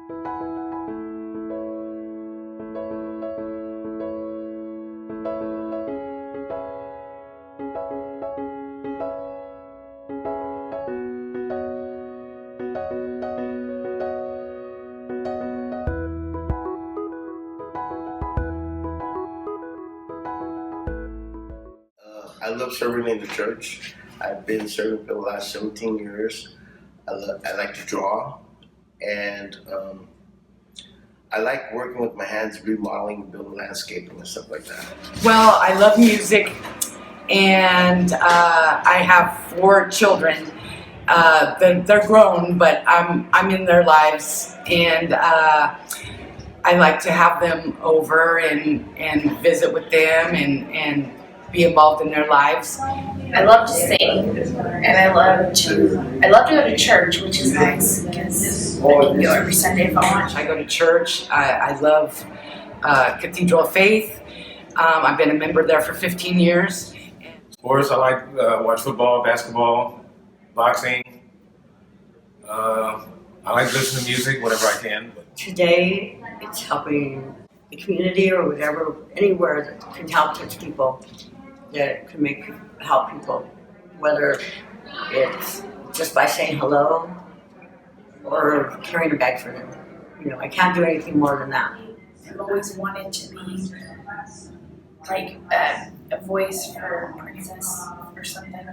I love serving in the church. I've been serving for the last 17 years. I like to draw, and I like working with my hands, remodeling, building landscaping and stuff like that. Well, I love music, and I have 4 children. They're grown, but I'm in their lives, and I like to have them over and visit with them and be involved in their lives. I love to sing, and I love to go to church, which is nice because I can go every Sunday if I want. I go to church. I love Cathedral of Faith. I've been a member there for 15 years. Sports, I like watch football, basketball, boxing. I like listening to music whenever I can. Today, it's helping the community or whatever, anywhere that can help touch people, that can help people, whether it's just by saying hello or carrying a bag for them. You know, I can't do anything more than that. I've always wanted to be like a voice for Princess or something.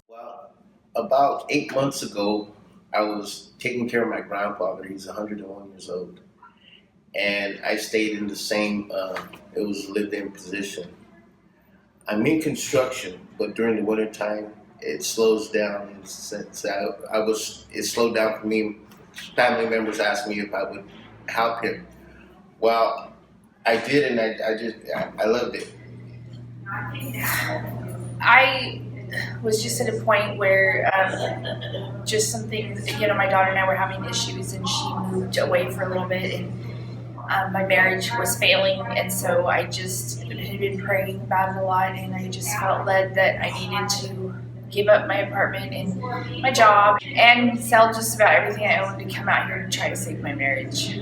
Well, about 8 months ago, I was taking care of my grandfather. He's 101 years old. And I stayed in the same, it was lived-in position. I'm in construction, but during the winter time, it slows down. And since it slowed down for me. Family members asked me if I would help him. Well, I did, and I loved it. I was just at a point where just something, my daughter and I were having issues, and she moved away for a little bit, and my marriage was failing, and so I just had been praying about it a lot, and I just felt led that I needed to give up my apartment and my job and sell just about everything I owned to come out here to try to save my marriage.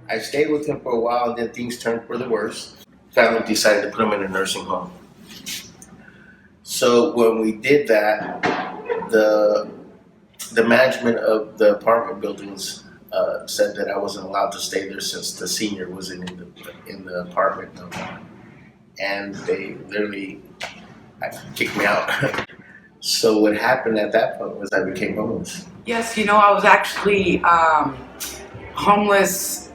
I stayed with him for a while, and then things turned for the worse. Family decided to put him in a nursing home. So when we did that, the management of the apartment buildings said that I wasn't allowed to stay there since the senior wasn't in the apartment no more. And they literally kicked me out. So what happened at that point was I became homeless. Yes, I was actually homeless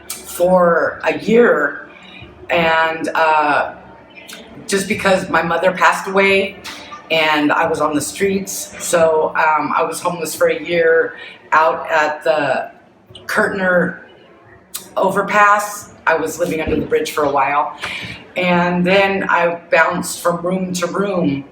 for a year, and just because my mother passed away and I was on the streets, so I was homeless for a year out at the Kurtner overpass. I was living under the bridge for a while, and then I bounced from room to room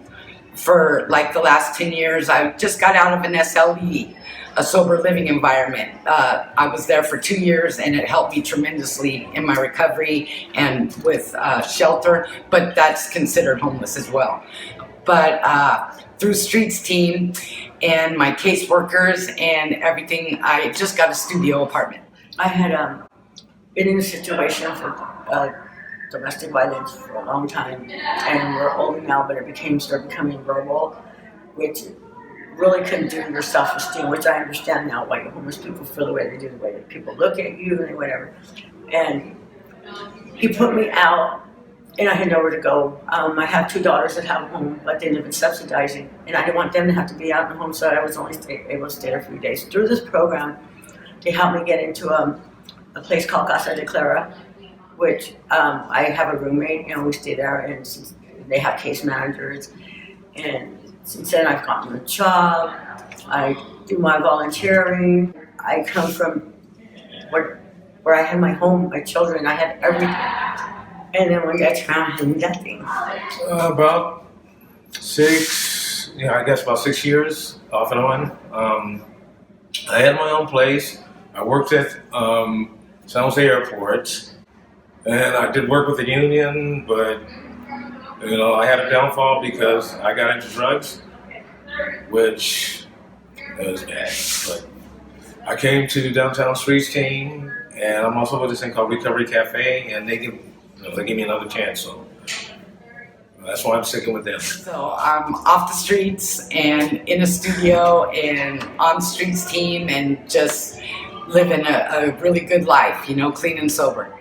for like the last 10 years. I just got out of an SLE, a sober living environment. I was there for 2 years, and it helped me tremendously in my recovery and with shelter, but that's considered homeless as well. But through Streets team and my caseworkers and everything, I just got a studio apartment. I had been in a situation for domestic violence for a long time, and we're older now, but it started becoming verbal, which really couldn't do your self-esteem, which I understand now why homeless people feel the way they do, the way that people look at you and whatever. And he put me out, and I had nowhere to go. I have 2 daughters that have a home, but they live in subsidizing, and I didn't want them to have to be out in the home, so I was only able to stay there a few days. Through this program, they helped me get into a place called Casa de Clara, which I have a roommate, and we stay there, and they have case managers. And since then, I've gotten a job. I do my volunteering. I come from where I had my home, my children, I had everything. And then when I found, I had nothing. About 6 years off and on. I had my own place. I worked at San Jose Airport, and I did work with the union, but I had a downfall because I got into drugs, which It was bad. But I came to Downtown Streets team, and I'm also with this thing called Recovery Cafe, and they give me another chance. So that's why I'm sticking with them. So I'm off the streets and in a studio and on streets team and just living a really good life, clean and sober.